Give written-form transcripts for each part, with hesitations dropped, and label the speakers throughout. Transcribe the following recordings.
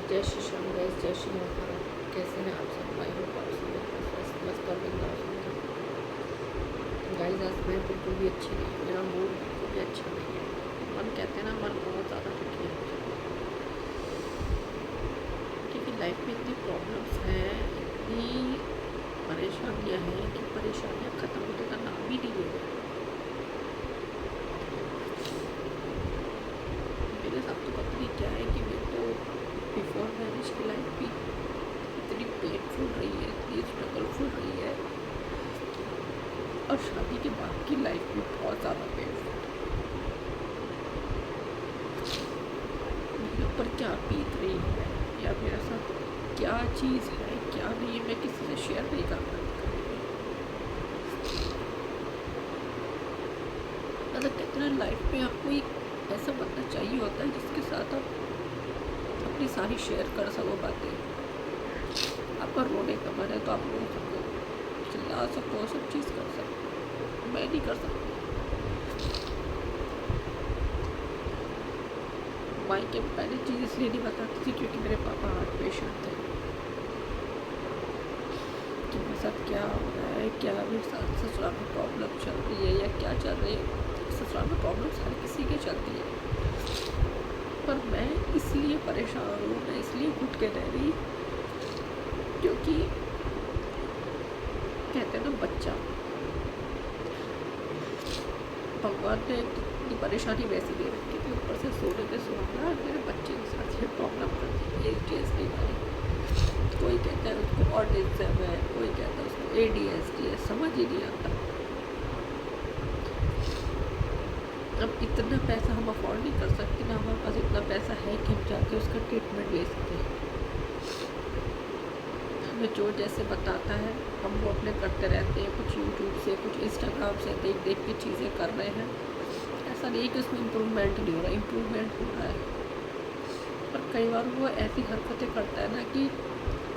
Speaker 1: जय श्री श्याम गाइस, जय श्री महाराज। कैसे हैं आप सब? आई होप आप सब मस्त मस्त और बिंदास होंगे। गाइस आज मैं बिल्कुल भी अच्छी नहीं हूँ, मेरा मूड बिल्कुल भी अच्छा नहीं है। मन कहते हैं ना, मन बहुत ज़्यादा दुखी है क्योंकि लाइफ में इतनी प्रॉब्लम्स हैं, इतनी परेशानियाँ हैं कि परेशानियाँ ख़त्म होने का नाम ही नहीं ले रही। मेरे साथ तो पता नहीं क्या है कि मैं तो बिफोर मैरिज की लाइफ भी इतनी पेनफुल रही है, इतनी स्ट्रगलफुल रही है, और शादी के बाद की लाइफ भी बहुत ज़्यादा पेनफुल। मेरे ऊपर क्या बीत रही है या मेरे साथ क्या चीज़ है क्या नहीं, मैं किसी से शेयर नहीं कर पाती। मतलब कहते हैं लाइफ में आपको एक ऐसा बंदा चाहिए होता है जिसके साथ आप अपनी सारी शेयर कर सको बातें। आपका रोने का मन है तो आप रो सको, चिल्ला सको, सब चीज़ कर सको। मैं नहीं कर सकती। माई के पहले चीज़ इसलिए नहीं बताती थी क्योंकि मेरे पापा हार्ट पेशेंट थे, कि मेरे साथ क्या हो रहा है, क्या मेरे साथ ससुराल में प्रॉब्लम चल रही है या क्या चल रही है। ससुराल में प्रॉब्लम्स हर किसी के चलती है, पर मैं इसलिए परेशान हूँ, मैं इसलिए घुट के रह रही क्योंकि कहते हैं ना, बच्चा भगवान ने इतनी परेशानी वैसी दे रखी थी, ऊपर से सोने पे सोना मेरे बच्चे के साथ ये प्रॉब्लम करती है। ADHD वाली, कोई कहता है उसको ऑटिज्म है, कोई कहता है उसको ADHD है, समझ ही नहीं आता। अब इतना पैसा हम अफोर्ड नहीं कर सकते ना, हमारे पास इतना पैसा है कि हम जाके उसका ट्रीटमेंट ले सकते हैं। हमें जो जैसे बताता है हम वो अपने करते रहते हैं, कुछ यूट्यूब से कुछ इंस्टाग्राम से देख देख के चीज़ें कर रहे हैं। ऐसा नहीं कि उसमें इम्प्रूवमेंट नहीं हो रहा, इम्प्रूवमेंट हो रहा है, पर कई बार वो ऐसी हरकतें करता है ना कि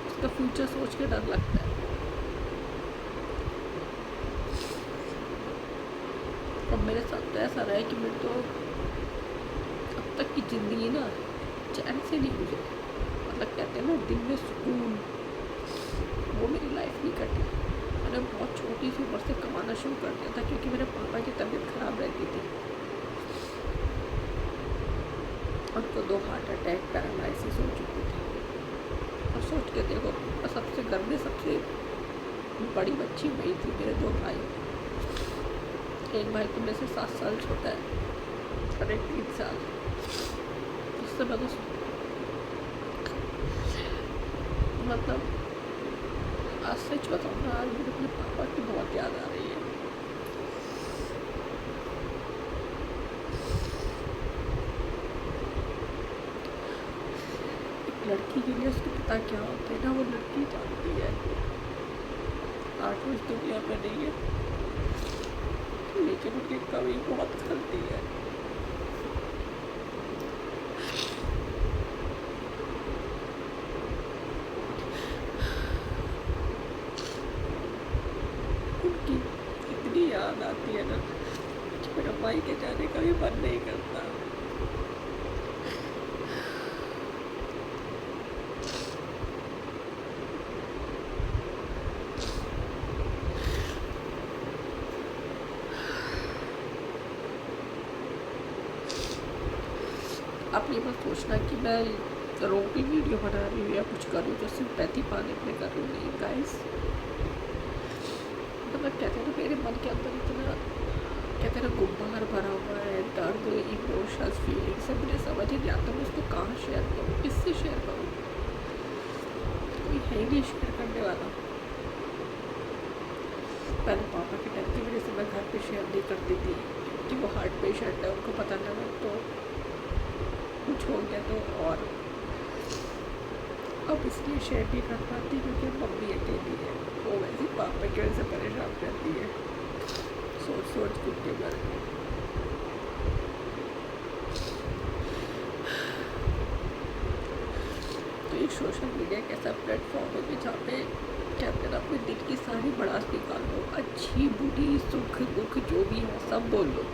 Speaker 1: उसका फ्यूचर सोच के डर लगता है। और मेरे साथ तो ऐसा रहा है कि मेरे तो अब तक की ज़िंदगी ना चैन से नहीं गुजरी। मतलब कहते हैं ना, दिन में सुकून, वो मेरी लाइफ नहीं कटी। मैंने बहुत छोटी सी उम्र से कमाना शुरू कर दिया था क्योंकि मेरे पापा की तबीयत ख़राब रहती थी। उनको 2 हार्ट अटैक, पैरालिसिस हो चुकी थी। और सोच के देखो, सबसे घर में सबसे बड़ी बच्ची वही थी, मेरे 2 भाई। एक भाई तो मेरे से 7 साल छोटा है और एक 3 साल। उससे मैं तो मतलब आज सच बताऊँ ना, आज मुझे अपने पापा की बहुत याद आ रही है। एक लड़की के लिए उसके पिता क्या होते हैं ना, वो लड़की जानती है। आज वो इस दुनिया में नहीं है, लेकिन उनकी कमी बहुत खलती है। उनकी इतनी याद आती है ना कि मेरा माई के जाने का भी मन नहीं करता। आप ये मत सोचना कि मैं रोटी वीडियो बना रही हूँ या कुछ करूँ जो सिंपैथी पाने के लिए कर रही हूँ। नहीं गाइस, मतलब कहते हैं ना, मेरे मन के अंदर इतना कहते हैं ना गुब्बार भरा हुआ है, दर्द, इमोशंस, फीलिंग्स सब मुझे समझ ही नहीं आता। मैं उसको कहाँ शेयर करूँ, किससे शेयर करूँ? कोई है ही नहीं शेयर करने वाला। पहले पापा की टाइम की वजह से मैं घर पे शेयर नहीं करती थी कि वो हार्ट पेशेंट है, उनको पता लगा तो कुछ हो गया तो। और अब इसलिए शेयर नहीं कर पाती क्योंकि मम्मी अकेली है, वो वैसे पापा की वजह से परेशान रहती है, सोच सोच के बारे में। तो ये सोशल मीडिया एक ऐसा प्लेटफॉर्म है कि जहाँ पे कहते हैं अपने दिल की सारी भड़ास निकाल लो, अच्छी बुरी सुख दुख जो भी है सब बोल लो।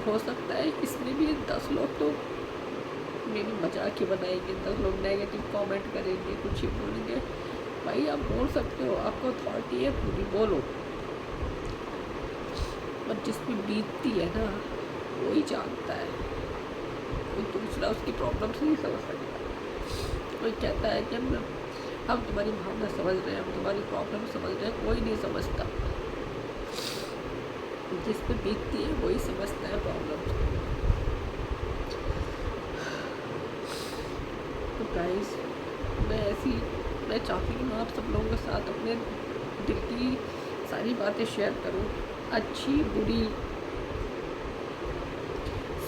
Speaker 1: हो सकता है इसमें भी 10 लोग तो मेरी मजाक ही बनाएंगे, 10 लोग नेगेटिव कमेंट करेंगे, कुछ ही बोलेंगे। भाई आप बोल सकते हो, आपको अथॉरिटी है पूरी, बोलो। पर जिस पे बीतती है ना वही जानता है, कोई दूसरा उसकी प्रॉब्लम्स नहीं समझ सकता। कोई कहता है कि हम तुम्हारी भावना समझ रहे हैं, हम तुम्हारी प्रॉब्लम समझ रहे हैं, कोई नहीं समझता। जिस पे बीतती है वही समझता है प्रॉब्लम। तो गाइस मैं चाहती हूँ आप सब लोगों के साथ अपने दिल की सारी बातें शेयर करूँ, अच्छी बुरी,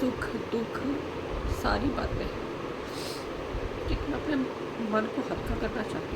Speaker 1: सुख दुख, सारी बातें। लेकिन अपने मन को हल्का करना चाहती हूँ।